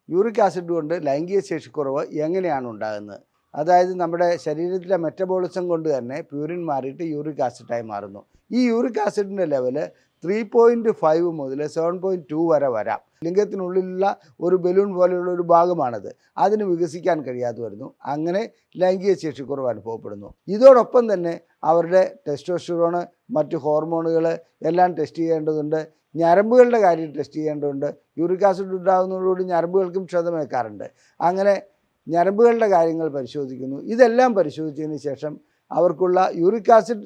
Uric acid കൊണ്ട് ലൈംഗിക ശേഷിക്കുറവ് എങ്ങനെയാണ് ഉണ്ടാകുന്നത്? അതായത് നമ്മുടെ ശരീരത്തിലെ മെറ്റബോളിസം കൊണ്ട് തന്നെ പ്യൂരിൻ മാറിയിട്ട് യൂറിക് ആസിഡായി മാറുന്നു. ഈ യൂറിക് ആസിഡിൻ്റെ ലെവല് 3.5 മുതൽ 7.2 വരെ വരാം. ലിംഗത്തിനുള്ളിലുള്ള ഒരു ബലൂൺ പോലെയുള്ള ഒരു ഭാഗമാണത്. അതിന് വികസിക്കാൻ കഴിയാതെ വരുന്നു. അങ്ങനെ ലൈംഗിക ശേഷിക്കുറവ് അനുഭവപ്പെടുന്നു. ഇതോടൊപ്പം തന്നെ അവരുടെ ടെസ്റ്റോസ്റ്റിറോൺ, മറ്റ് ഹോർമോണുകൾ എല്ലാം ടെസ്റ്റ് ചെയ്യേണ്ടതുണ്ട്. ഞരമ്പുകളുടെ കാര്യം ടെസ്റ്റ് ചെയ്യേണ്ടതുണ്ട്. യൂറിക് ആസിഡ് ഉണ്ടാകുന്നതോടുകൂടി ഞരമ്പുകൾക്കും ക്ഷതമേൽക്കാറുണ്ട്. അങ്ങനെ ഞരമ്പുകളുടെ കാര്യങ്ങൾ പരിശോധിക്കുന്നു. ഇതെല്ലാം പരിശോധിച്ചതിന് ശേഷം അവർക്കുള്ള യൂറിക് ആസിഡ്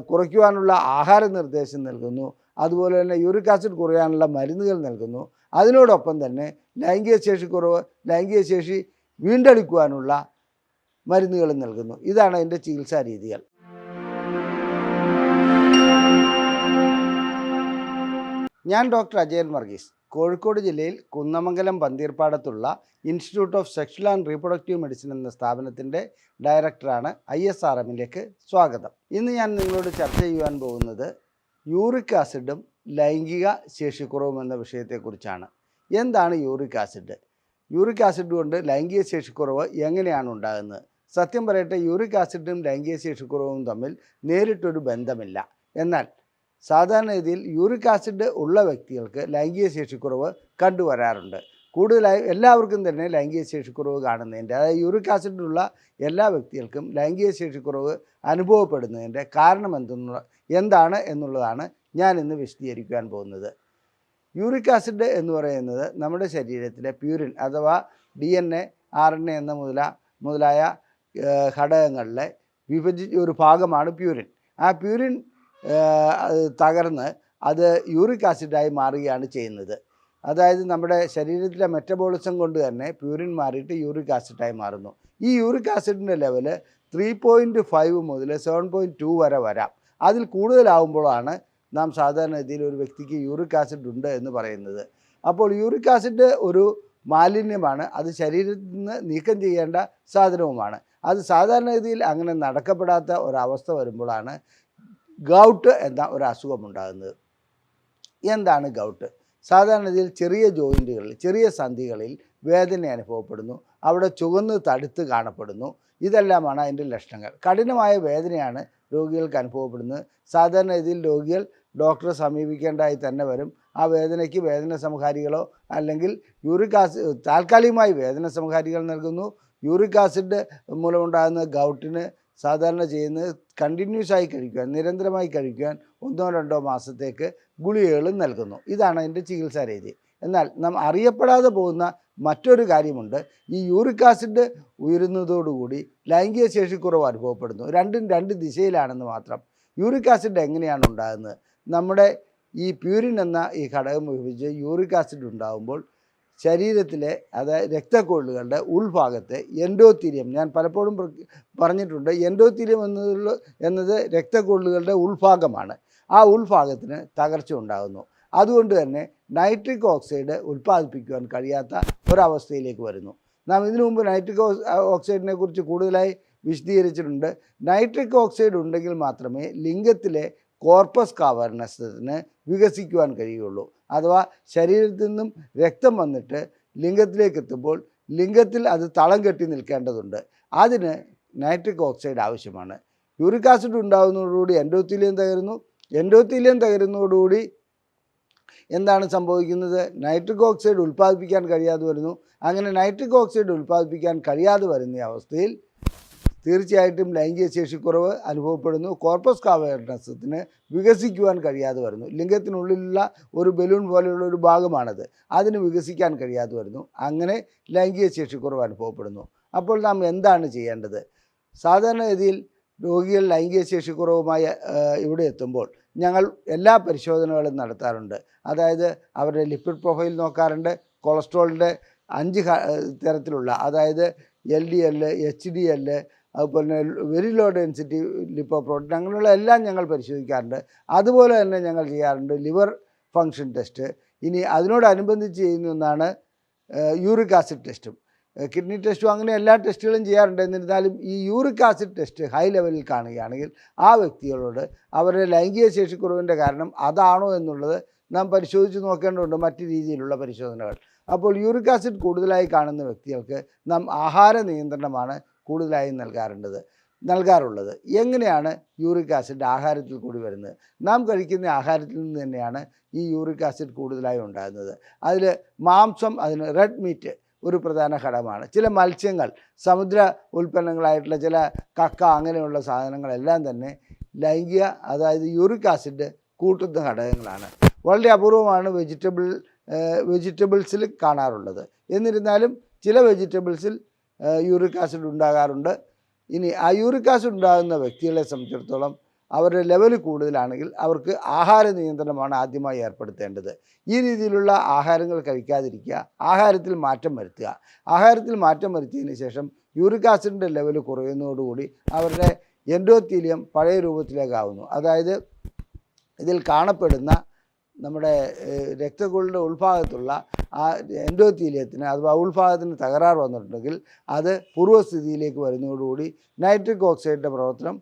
കുറയ്ക്കുവാനുള്ള ആഹാര നിർദ്ദേശം നൽകുന്നു. അതുപോലെ തന്നെ യൂറിക് ആസിഡ് കുറയാനുള്ള മരുന്നുകൾ നൽകുന്നു. അതിനോടൊപ്പം തന്നെ ലൈംഗിക ശേഷിക്കുറവ്, ലൈംഗിക ശേഷി വീണ്ടെടുക്കുവാനുള്ള മരുന്നുകൾ നൽകുന്നു. ഇതാണ് അതിൻ്റെ ചികിത്സാ രീതികൾ. ഞാൻ ഡോക്ടർ അജയൻ വർഗീസ്, കോഴിക്കോട് ജില്ലയിൽ കുന്നമംഗലം പന്തീർപ്പാടത്തുള്ള institute of sexual and reproductive medicine എന്ന സ്ഥാപനത്തിൻ്റെ ഡയറക്ടറാണ്. ISRMലേക്ക് സ്വാഗതം. ഇന്ന് ഞാൻ നിങ്ങളോട് ചർച്ച ചെയ്യുവാൻ പോകുന്നത് യൂറിക് ആസിഡും ലൈംഗിക ശേഷിക്കുറവും എന്ന വിഷയത്തെക്കുറിച്ചാണ്. എന്താണ് യൂറിക് ആസിഡ്? യൂറിക് ആസിഡ് കൊണ്ട് ലൈംഗിക ശേഷിക്കുറവ് എങ്ങനെയാണ് ഉണ്ടാകുന്നത്? സത്യം പറയട്ടെ, യൂറിക് ആസിഡും ലൈംഗിക ശേഷിക്കുറവും തമ്മിൽ നേരിട്ടൊരു ബന്ധമില്ല. എന്നാൽ സാധാരണഗതിയിൽ യൂറിക് ആസിഡ് ഉള്ള വ്യക്തികൾക്ക് ലൈംഗിക ശേഷിക്കുറവ് കണ്ടുവരാറുണ്ട്. കൂടുതലായി എല്ലാവർക്കും തന്നെ ലൈംഗിക ശേഷിക്കുറവ് കാണുന്നതിൻ്റെ, അതായത് യൂറിക് ആസിഡുള്ള എല്ലാ വ്യക്തികൾക്കും ലൈംഗിക ശേഷിക്കുറവ് അനുഭവപ്പെടുന്നതിൻ്റെ കാരണം എന്താണ് എന്നുള്ളതാണ് ഞാൻ ഇന്ന് വിശദീകരിക്കുവാൻ പോകുന്നത്. യൂറിക് ആസിഡ് എന്ന് പറയുന്നത് നമ്മുടെ ശരീരത്തിലെ പ്യൂരിൻ അഥവാ DNA, RNA എന്ന മുതലായ ഘടകങ്ങളിലെ വിഭജിച്ച ഒരു ഭാഗമാണ് പ്യൂരിൻ. ആ പ്യൂരിൻ തകർന്ന് അത് യൂറിക് ആസിഡായി മാറുകയാണ് ചെയ്യുന്നത്. അതായത് നമ്മുടെ ശരീരത്തിലെ മെറ്റബോളിസം കൊണ്ട് തന്നെ പ്യൂരിൻ മാറിയിട്ട് യൂറിക് ആസിഡായി മാറുന്നു. ഈ യൂറിക് ആസിഡിൻ്റെ ലെവല് 3.5 മുതൽ 7.2 വരെ വരാം. അതിൽ കൂടുതലാവുമ്പോഴാണ് നാം സാധാരണഗതിയിൽ ഒരു വ്യക്തിക്ക് യൂറിക് ആസിഡ് ഉണ്ട് എന്ന് പറയുന്നത്. അപ്പോൾ യൂറിക് ആസിഡ് ഒരു മാലിന്യമാണ്. അത് ശരീരത്തിൽ നിന്ന് നീക്കം ചെയ്യേണ്ട സാധനവുമാണ്. അത് സാധാരണഗതിയിൽ അങ്ങനെ നടക്കപ്പെടാത്ത ഒരവസ്ഥ വരുമ്പോഴാണ് ഗൗട്ട് എന്ന ഒരു അസുഖമുണ്ടാകുന്നത്. എന്താണ് ഗൗട്ട്? സാധാരണഗതിയിൽ ചെറിയ ജോയിൻറ്റുകളിൽ, ചെറിയ സന്ധികളിൽ വേദന അനുഭവപ്പെടുന്നു. അവിടെ ചുവന്ന് തടുത്ത് കാണപ്പെടുന്നു. ഇതെല്ലാമാണ് അതിൻ്റെ ലക്ഷണങ്ങൾ. കഠിനമായ വേദനയാണ് രോഗികൾക്ക് അനുഭവപ്പെടുന്നത്. സാധാരണഗതിയിൽ രോഗികൾ ഡോക്ടറെ സമീപിക്കേണ്ടതായി തന്നെ വരും. ആ വേദനയ്ക്ക് വേദന സംഹാരികളോ അല്ലെങ്കിൽ യൂറിക് ആസിഡ് താൽക്കാലികമായി വേദന സംഹാരികൾ നൽകുന്നു. യൂറിക് ആസിഡ് മൂലമുണ്ടാകുന്ന ഗൗട്ടിന് സാധാരണ ചെയ്യുന്നത് കണ്ടിന്യൂസ് ആയി കഴിക്കുവാൻ, നിരന്തരമായി കഴിക്കുവാൻ 1-2 മാസത്തേക്ക് ഗുളികകളും നൽകുന്നു. ഇതാണ് അതിൻ്റെ ചികിത്സാ രീതി. എന്നാൽ നാം അറിയപ്പെടാതെ പോകുന്ന മറ്റൊരു കാര്യമുണ്ട്. ഈ യൂറിക് ആസിഡ് ഉയരുന്നതോടുകൂടി ലൈംഗിക ശേഷിക്കുറവ് അനുഭവപ്പെടുന്നു. രണ്ടും രണ്ട് ദിശയിലാണെന്ന് മാത്രം. യൂറിക് ആസിഡ് എങ്ങനെയാണ് ഉണ്ടാകുന്നത്? നമ്മുടെ ഈ പ്യൂരിൻ എന്ന ഈ ഘടകം വിഭജിച്ച് യൂറിക് ആസിഡ് ഉണ്ടാകുമ്പോൾ ശരീരത്തിലെ, അതായത് രക്തക്കൊള്ളുകളുടെ ഉൾഭാഗത്തെ എൻഡോത്തീലിയം, ഞാൻ പലപ്പോഴും പറഞ്ഞിട്ടുണ്ട്, എൻഡോത്തീലിയം എന്നത് രക്തക്കൊള്ളുകളുടെ ഉൾഭാഗമാണ്. ആ ഉൾഭാഗത്തിന് തകർച്ച ഉണ്ടാകുന്നു. അതുകൊണ്ട് തന്നെ നൈട്രിക് ഓക്സൈഡ് ഉൽപ്പാദിപ്പിക്കുവാൻ കഴിയാത്ത ഒരവസ്ഥയിലേക്ക് വരുന്നു. നാം ഇതിനു മുമ്പ് നൈട്രിക് ഓക്സൈഡിനെ കുറിച്ച് കൂടുതലായി വിശദീകരിച്ചിട്ടുണ്ട്. നൈട്രിക് ഓക്സൈഡ് ഉണ്ടെങ്കിൽ മാത്രമേ ലിംഗത്തിലെ കോർപ്പസ് കാവർനസിന് വികസിക്കുവാൻ കഴിയുള്ളൂ. അഥവാ ശരീരത്തിൽ നിന്നും രക്തം വന്നിട്ട് ലിംഗത്തിലേക്ക് എത്തുമ്പോൾ ലിംഗത്തിൽ അത് തളം കെട്ടി നിൽക്കേണ്ടതുണ്ട്. അതിന് നൈട്രിക് ഓക്സൈഡ് ആവശ്യമാണ്. യൂറിക് ആസിഡ് ഉണ്ടാകുന്നതോടുകൂടി എൻഡോത്തീലിയം തകരുന്നു. എൻഡോത്തീലിയം തകരുന്നതോടുകൂടി എന്താണ് സംഭവിക്കുന്നത്? നൈട്രിക് ഓക്സൈഡ് ഉൽപ്പാദിപ്പിക്കാൻ കഴിയാതെ വരുന്നു. അങ്ങനെ നൈട്രിക് ഓക്സൈഡ് ഉൽപ്പാദിപ്പിക്കാൻ കഴിയാതെ വരുന്ന അവസ്ഥയിൽ തീർച്ചയായിട്ടും ലൈംഗിക ശേഷിക്കുറവ് അനുഭവപ്പെടുന്നു. കോർപ്പസ് കാവേർനസത്തിന് വികസിക്കുവാൻ കഴിയാതെ വരുന്നു. ലിംഗത്തിനുള്ളിലുള്ള ഒരു ബലൂൺ പോലെയുള്ള ഒരു ഭാഗമാണത്. അതിന് വികസിക്കാൻ കഴിയാതെ വരുന്നു. അങ്ങനെ ലൈംഗിക ശേഷിക്കുറവ് അനുഭവപ്പെടുന്നു. അപ്പോൾ നാം എന്താണ് ചെയ്യേണ്ടത്? സാധാരണഗതിയിൽ രോഗികൾ ലൈംഗിക ശേഷിക്കുറവുമായി ഇവിടെ എത്തുമ്പോൾ ഞങ്ങൾ എല്ലാ പരിശോധനകളും നടത്താറുണ്ട്. അതായത് അവരുടെ ലിപ്പിഡ് പ്രൊഫൈൽ നോക്കാറുണ്ട്. കൊളസ്ട്രോളിൻ്റെ 5 തരത്തിലുള്ള, അതായത് LDL, HDL, അതുപോലെ തന്നെ വെരി ലോ ഡെൻസിറ്റി ലിപ്പോപ്രോട്ടീൻ, അങ്ങനെയുള്ള എല്ലാം ഞങ്ങൾ പരിശോധിക്കാറുണ്ട്. അതുപോലെ തന്നെ ഞങ്ങൾ ചെയ്യാറുണ്ട് ലിവർ ഫങ്ഷൻ ടെസ്റ്റ്. ഇനി അതിനോടനുബന്ധിച്ച് ചെയ്യുന്ന ഒന്നാണ് യൂറിക് ആസിഡ് ടെസ്റ്റും, കിഡ്നി ടെസ്റ്റും. അങ്ങനെ എല്ലാ ടെസ്റ്റുകളും ചെയ്യാറുണ്ട്. എന്നിരുന്നാലും ഈ യൂറിക് ആസിഡ് ടെസ്റ്റ് ഹൈ ലെവലിൽ കാണുകയാണെങ്കിൽ ആ വ്യക്തികളോട് അവരുടെ ലൈംഗിക ശേഷിക്കുറവിൻ്റെ കാരണം അതാണോ എന്നുള്ളത് നാം പരിശോധിച്ച് നോക്കേണ്ടതുണ്ട്. മറ്റ് രീതിയിലുള്ള പരിശോധനകൾ, അപ്പോൾ യൂറിക് ആസിഡ് കൂടുതലായി കാണുന്ന വ്യക്തികൾക്ക് നാം ആഹാര നിയന്ത്രണമാണ് കൂടുതലായി നൽകാറുള്ളത്. എങ്ങനെയാണ് യൂറിക് ആസിഡ് ആഹാരത്തിൽ കൂടി വരുന്നത്? നാം കഴിക്കുന്ന ആഹാരത്തിൽ നിന്ന് തന്നെയാണ് ഈ യൂറിക് ആസിഡ് കൂടുതലായി ഉണ്ടാകുന്നത്. അതിൽ മാംസം, അതിന് റെഡ് മീറ്റ് ഒരു പ്രധാന ഘടകമാണ്. ചില മത്സ്യങ്ങൾ, സമുദ്ര ഉൽപ്പന്നങ്ങളായിട്ടുള്ള ചില കക്ക, അങ്ങനെയുള്ള സാധനങ്ങളെല്ലാം തന്നെ ലൈംഗിക, അതായത് യൂറിക് ആസിഡ് കൂട്ടുന്ന ഘടകങ്ങളാണ്. വളരെ അപൂർവമാണ് വെജിറ്റബിൾസിൽ കാണാറുള്ളത്. എന്നിരുന്നാലും ചില വെജിറ്റബിൾസിൽ യൂറിക് ആസിഡ് ഉണ്ടാകാറുണ്ട്. ഇനി ആ യൂറിക് ആസിഡ് ഉണ്ടാകുന്ന വ്യക്തികളെ സംബന്ധിച്ചിടത്തോളം അവരുടെ ലെവൽ കൂടുതലാണെങ്കിൽ അവർക്ക് ആഹാര നിയന്ത്രണമാണ് ആദ്യമായി ഏർപ്പെടുത്തേണ്ടത്. ഈ രീതിയിലുള്ള ആഹാരങ്ങൾ കഴിക്കാതിരിക്കുക, ആഹാരത്തിൽ മാറ്റം വരുത്തുക. ആഹാരത്തിൽ മാറ്റം വരുത്തിയതിന് ശേഷം യൂറിക് ആസിഡിൻ്റെ ലെവൽ കുറയുന്നതോടുകൂടി അവരുടെ എൻഡോത്തീലിയം പഴയ രൂപത്തിലേക്കാവുന്നു. അതായത് ഇതിൽ കാണപ്പെടുന്ന നമ്മുടെ രക്തക്കുഴലിൻ്റെ ഉൾഭാഗത്തുള്ള ആ എൻഡോത്തീലിയത്തിന് അഥവാ ഉൾഭാഗത്തിന് തകരാറ് വന്നിട്ടുണ്ടെങ്കിൽ അത് പൂർവ്വസ്ഥിതിയിലേക്ക് വരുന്നതോടുകൂടി നൈട്രിക് ഓക്സൈഡിൻ്റെ പ്രവർത്തനം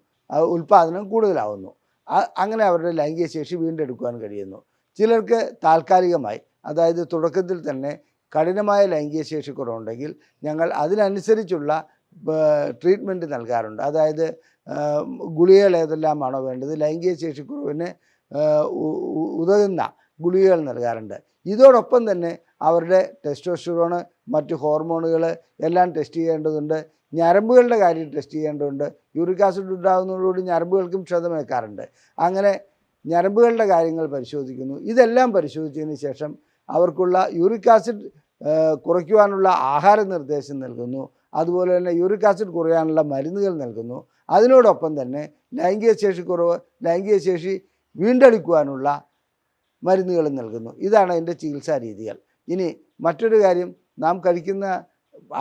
ഉൽപ്പാദനം കൂടുതലാവുന്നു. അങ്ങനെ അവരുടെ ലൈംഗിക ശേഷി വീണ്ടെടുക്കുവാൻ കഴിയുന്നു. ചിലർക്ക് താൽക്കാലികമായി, അതായത് തുടക്കത്തിൽ തന്നെ കഠിനമായ ലൈംഗിക ശേഷി കുറവുണ്ടെങ്കിൽ ഞങ്ങൾ അതിനനുസരിച്ചുള്ള ട്രീറ്റ്മെൻറ്റ് നൽകാറുണ്ട്. അതായത് ഗുളികകൾ ഏതെല്ലാമാണോ വേണ്ടത്, ലൈംഗിക ശേഷി കുറവിന് ഉതകുന്ന ഗുളികകൾ നൽകാറുണ്ട്. ഇതോടൊപ്പം തന്നെ അവരുടെ ടെസ്റ്റോസ്റ്ററോൺ, മറ്റ് ഹോർമോണുകൾ എല്ലാം ടെസ്റ്റ് ചെയ്യേണ്ടതുണ്ട്. ഞരമ്പുകളുടെ കാര്യം ടെസ്റ്റ് ചെയ്യേണ്ടതുണ്ട്. യൂറിക് ആസിഡ് ഉണ്ടാകുന്നതോടുകൂടി ഞരമ്പുകൾക്കും ക്ഷതമേൽക്കാറുണ്ട്. അങ്ങനെ ഞരമ്പുകളുടെ കാര്യങ്ങൾ പരിശോധിക്കുന്നു. ഇതെല്ലാം പരിശോധിച്ചതിന് ശേഷം അവർക്കുള്ള യൂറിക് ആസിഡ് കുറയ്ക്കുവാനുള്ള ആഹാര നിർദ്ദേശം നൽകുന്നു. അതുപോലെ തന്നെ യൂറിക് ആസിഡ് കുറയാനുള്ള മരുന്നുകൾ നൽകുന്നു. അതിനോടൊപ്പം തന്നെ ലൈംഗിക ശേഷി കുറവ്, ലൈംഗിക ശേഷി വീണ്ടെടുക്കുവാനുള്ള മരുന്നുകൾ നൽകുന്നു. ഇതാണ് അതിൻ്റെ ചികിത്സാ രീതികൾ. ഇനി മറ്റൊരു കാര്യം, നാം കഴിക്കുന്ന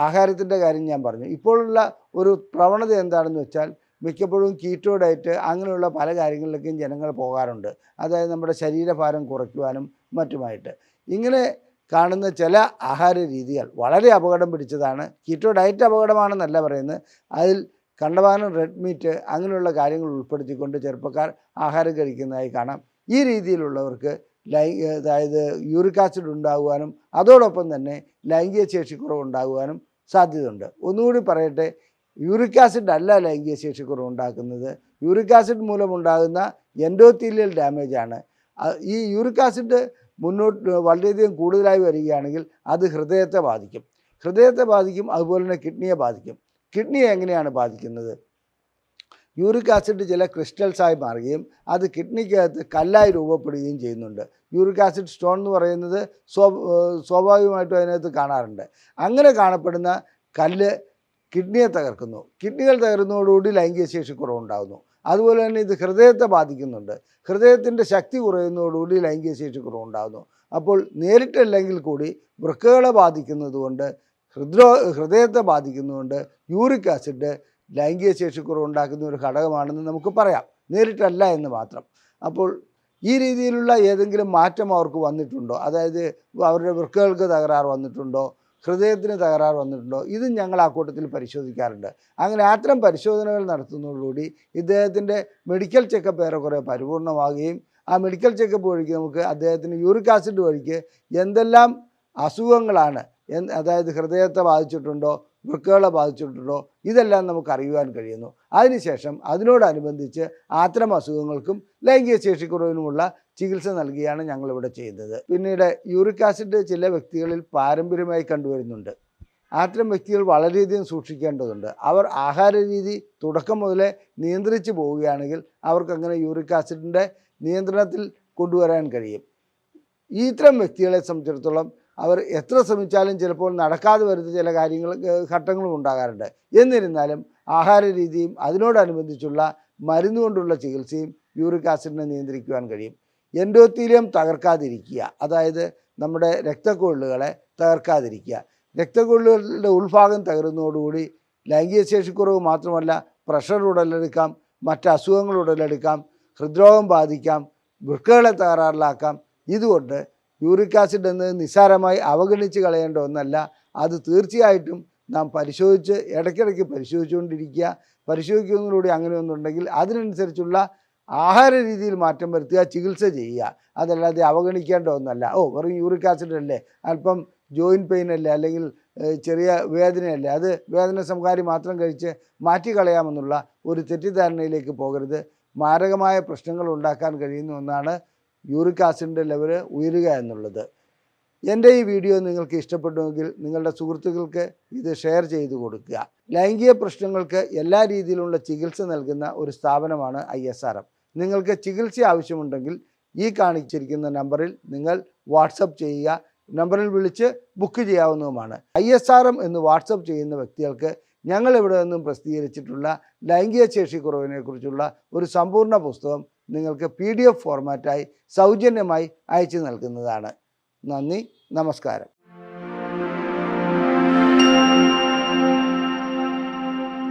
ആഹാരത്തിൻ്റെ കാര്യം ഞാൻ പറഞ്ഞു. ഇപ്പോഴുള്ള ഒരു പ്രവണത എന്താണെന്ന് വെച്ചാൽ മിക്കപ്പോഴും കീറ്റോ ഡയറ്റ് അങ്ങനെയുള്ള പല കാര്യങ്ങളിലേക്കും ജനങ്ങൾ പോകാറുണ്ട്. അതായത് നമ്മുടെ ശരീരഭാരം കുറയ്ക്കുവാനും മറ്റുമായിട്ട്. ഇങ്ങനെ കാണുന്ന ചില ആഹാര രീതികൾ വളരെ അപകടം പിടിച്ചതാണ്. കീറ്റോ ഡയറ്റ് അപകടമാണെന്നല്ല പറയുന്നത്. അതിൽ കണ്ടമാനം റെഡ് മീറ്റ് അങ്ങനെയുള്ള കാര്യങ്ങൾ ഉൾപ്പെടുത്തിക്കൊണ്ട് ചെറുപ്പക്കാർ ആഹാരം കഴിക്കുന്നതായി കാണാം. ഈ രീതിയിലുള്ളവർക്ക് അതായത് യൂറിക് ആസിഡ് ഉണ്ടാകുവാനും അതോടൊപ്പം തന്നെ ലൈംഗിക ശേഷിക്കുറവ് ഉണ്ടാകുവാനും സാധ്യതയുണ്ട്. ഒന്നുകൂടി പറയട്ടെ, യൂറിക് ആസിഡ് അല്ല ലൈംഗിക ശേഷിക്കുറവ് ഉണ്ടാക്കുന്നത്. യൂറിക് ആസിഡ് മൂലമുണ്ടാകുന്ന എൻഡോത്തീലിയൽ ഡാമേജാണ്. ഈ യൂറിക് ആസിഡ് വളരെയധികം കൂടുതലായി വരികയാണെങ്കിൽ അത് ഹൃദയത്തെ ബാധിക്കും. അതുപോലെ തന്നെ കിഡ്നിയെ ബാധിക്കും. കിഡ്നിയെ എങ്ങനെയാണ് ബാധിക്കുന്നത്? യൂറിക് ആസിഡ് ചില ക്രിസ്റ്റൽസായി മാറുകയും അത് കിഡ്നിക്കകത്ത് കല്ലായി രൂപപ്പെടുകയും ചെയ്യുന്നുണ്ട്. യൂറിക് ആസിഡ് സ്റ്റോൺ എന്ന് പറയുന്നത് സ്വാഭാവികമായിട്ടും അതിനകത്ത് കാണാറുണ്ട്. അങ്ങനെ കാണപ്പെടുന്ന കല്ല് കിഡ്നിയെ തകർക്കുന്നു. കിഡ്നികൾ തകരുന്നതോടുകൂടി ലൈംഗിക ശേഷി കുറവുണ്ടാകുന്നു. അതുപോലെ തന്നെ ഇത് ഹൃദയത്തെ ബാധിക്കുന്നുണ്ട്. ഹൃദയത്തിൻ്റെ ശക്തി കുറയുന്നതോടുകൂടി ലൈംഗിക ശേഷി കുറവുണ്ടാകുന്നു. അപ്പോൾ നേരിട്ടല്ലെങ്കിൽ കൂടി വൃക്കകളെ ബാധിക്കുന്നതുകൊണ്ട്, ഹൃദയത്തെ ബാധിക്കുന്നതുകൊണ്ട് യൂറിക് ആസിഡ് ലൈംഗിക ശേഷിക്കുറവുണ്ടാക്കുന്ന ഒരു ഘടകമാണെന്ന് നമുക്ക് പറയാം, നേരിട്ടല്ല എന്ന് മാത്രം. അപ്പോൾ ഈ രീതിയിലുള്ള ഏതെങ്കിലും മാറ്റം അവർക്ക് വന്നിട്ടുണ്ടോ, അതായത് അവരുടെ വൃക്കകൾക്ക് തകരാറ് വന്നിട്ടുണ്ടോ, ഹൃദയത്തിന് തകരാറ് വന്നിട്ടുണ്ടോ, ഇതും ഞങ്ങൾ ആ കൂട്ടത്തിൽ പരിശോധിക്കാറുണ്ട്. അങ്ങനെ അത്തരം പരിശോധനകൾ നടത്തുന്നതോടുകൂടി ഇദ്ദേഹത്തിൻ്റെ മെഡിക്കൽ ചെക്കപ്പ് ഏറെക്കുറെ പരിപൂർണമാകുകയും ആ മെഡിക്കൽ ചെക്കപ്പ് വഴിക്ക് നമുക്ക് അദ്ദേഹത്തിന് യൂറിക് ആസിഡ് വഴിക്ക് എന്തെല്ലാം അസുഖങ്ങളാണ്, അതായത് ഹൃദയത്തെ ബാധിച്ചിട്ടുണ്ടോ, വൃക്കകളെ ബാധിച്ചിട്ടുണ്ടോ, ഇതെല്ലാം നമുക്ക് അറിയുവാൻ കഴിയുന്നു. അതിനുശേഷം അതിനോടനുബന്ധിച്ച് അത്തരം അസുഖങ്ങൾക്കും ലൈംഗിക ശേഷിക്കുറവിനുമുള്ള ചികിത്സ നൽകുകയാണ് ഞങ്ങളിവിടെ ചെയ്യുന്നത്. പിന്നീട് യൂറിക് ആസിഡ് ചില വ്യക്തികളിൽ പാരമ്പര്യമായി കണ്ടുവരുന്നുണ്ട്. അത്തരം വ്യക്തികൾ വളരെയധികം സൂക്ഷിക്കേണ്ടതുണ്ട്. അവർ ആഹാര രീതി തുടക്കം മുതലേ നിയന്ത്രിച്ച് പോവുകയാണെങ്കിൽ അവർക്കങ്ങനെ യൂറിക് ആസിഡിൻ്റെ നിയന്ത്രണത്തിൽ കൊണ്ടുവരാൻ കഴിയും. ഇത്തരം വ്യക്തികളെ സംബന്ധിച്ചിടത്തോളം അവർ എത്ര ശ്രമിച്ചാലും ചിലപ്പോൾ നടക്കാതെ വരുന്ന ചില ഘട്ടങ്ങളും ഉണ്ടാകാറുണ്ട്. എന്നിരുന്നാലും ആഹാര രീതിയും അതിനോടനുബന്ധിച്ചുള്ള മരുന്ന് കൊണ്ടുള്ള ചികിത്സയും യൂറിക് ആസിഡിനെ നിയന്ത്രിക്കുവാൻ കഴിയും. എൻഡോത്തീലിയം തകർക്കാതിരിക്കുക, അതായത് നമ്മുടെ രക്തക്കൊഴലുകളെ തകർക്കാതിരിക്കുക. രക്തക്കൊഴലുകളുടെ ഉൾഭാഗം തകരുന്നതോടുകൂടി ലൈംഗിക ശേഷിക്കുറവ് മാത്രമല്ല, പ്രഷർ ഉടലെടുക്കാം, മറ്റ് അസുഖങ്ങൾ ഉടലെടുക്കാം, ഹൃദ്രോഗം ബാധിക്കാം, വൃക്കകളെ തകരാറിലാക്കാം. ഇതുകൊണ്ട് യൂറിക് ആസിഡ് എന്നത് നിസ്സാരമായി അവഗണിച്ച് കളയേണ്ട ഒന്നല്ല. അത് തീർച്ചയായിട്ടും നാം ഇടയ്ക്കിടയ്ക്ക് പരിശോധിച്ചുകൊണ്ടിരിക്കുക. പരിശോധിക്കുന്നതിലൂടെ അങ്ങനെ ഒന്നുണ്ടെങ്കിൽ അതിനനുസരിച്ചുള്ള ആഹാര രീതിയിൽ മാറ്റം വരുത്തുക, ചികിത്സ ചെയ്യുക. അതല്ലാതെ അവഗണിക്കേണ്ട ഒന്നല്ല. വെറും യൂറിക് ആസിഡ് അല്ലേ, അല്പം ജോയിൻറ്റ് പെയിൻ അല്ലേ, അല്ലെങ്കിൽ ചെറിയ വേദനയല്ലേ, അത് വേദന സംഹാരി മാത്രം കഴിച്ച് മാറ്റിക്കളയാമെന്നുള്ള ഒരു തെറ്റിദ്ധാരണയിലേക്ക് പോകരുത്. മാരകമായ പ്രശ്നങ്ങൾ ഉണ്ടാക്കാൻ കഴിയുന്ന ഒന്നാണ് യൂറിക് ആസിഡിൻ്റെ ലെവൽ ഉയരുക എന്നുള്ളത്. എൻ്റെ ഈ വീഡിയോ നിങ്ങൾക്ക് ഇഷ്ടപ്പെട്ടുവെങ്കിൽ നിങ്ങളുടെ സുഹൃത്തുക്കൾക്ക് ഇത് ഷെയർ ചെയ്ത് കൊടുക്കുക. ലൈംഗിക പ്രശ്നങ്ങൾക്ക് എല്ലാ രീതിയിലുള്ള ചികിത്സ നൽകുന്ന ഒരു സ്ഥാപനമാണ് ISRM. നിങ്ങൾക്ക് ചികിത്സ ആവശ്യമുണ്ടെങ്കിൽ ഈ കാണിച്ചിരിക്കുന്ന നമ്പറിൽ നിങ്ങൾ വാട്സപ്പ് ചെയ്യുക. നമ്പറിൽ വിളിച്ച് ബുക്ക് ചെയ്യാവുന്നതുമാണ്. ISRM എന്ന് വാട്സപ്പ് ചെയ്യുന്ന വ്യക്തികൾക്ക് ഞങ്ങൾ ഇവിടെ നിന്നും പ്രസിദ്ധീകരിച്ചിട്ടുള്ള ലൈംഗിക ശേഷി കുറവിനെക്കുറിച്ചുള്ള ഒരു സമ്പൂർണ്ണ പുസ്തകം നിങ്ങൾക്ക് PDF ഫോർമാറ്റായി സൗജന്യമായി അയച്ചു നൽകുന്നതാണ്. നന്ദി, നമസ്കാരം.